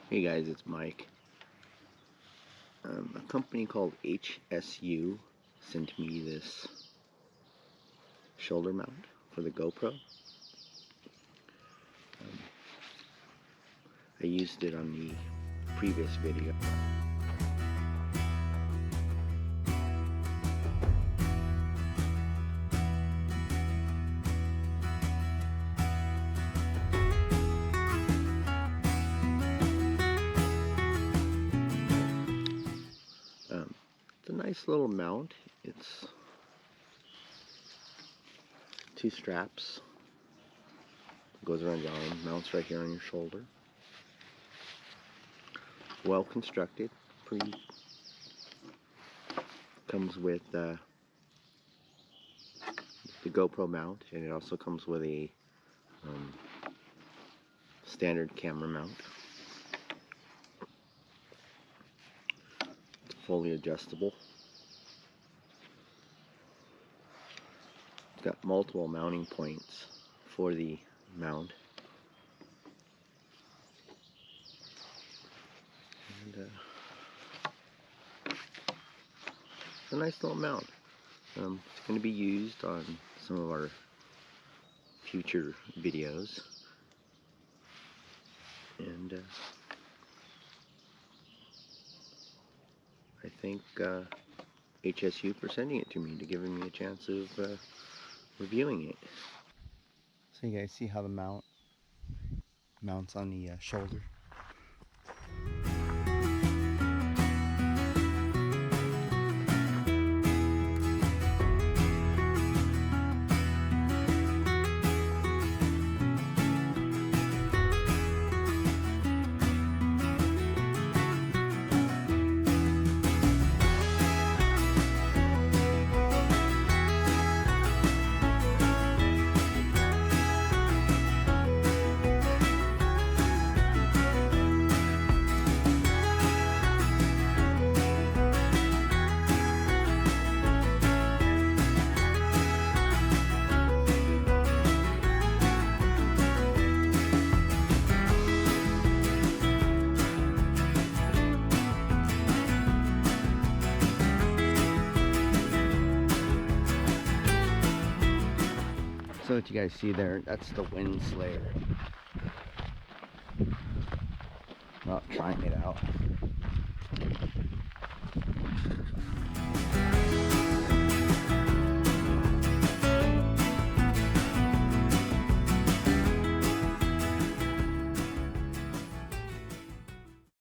Hey guys, it's Mike. A company called HSU sent me this shoulder mount for the GoPro. I used it on the previous video. It's a nice little mount. It's 2 straps. Goes around your arm, mounts right here on your shoulder. Well constructed. Comes with the GoPro mount, and it also comes with a standard camera mount. It's fully adjustable. It's got multiple mounting points for the mount. And it's a nice little mount. It's going to be used on some of our future videos. And I thank HSU for sending it to me, to giving me a chance of reviewing it. So you guys see how the mount mounts on the shoulder. So what you guys see there, that's the Windslayer. Well, trying it out.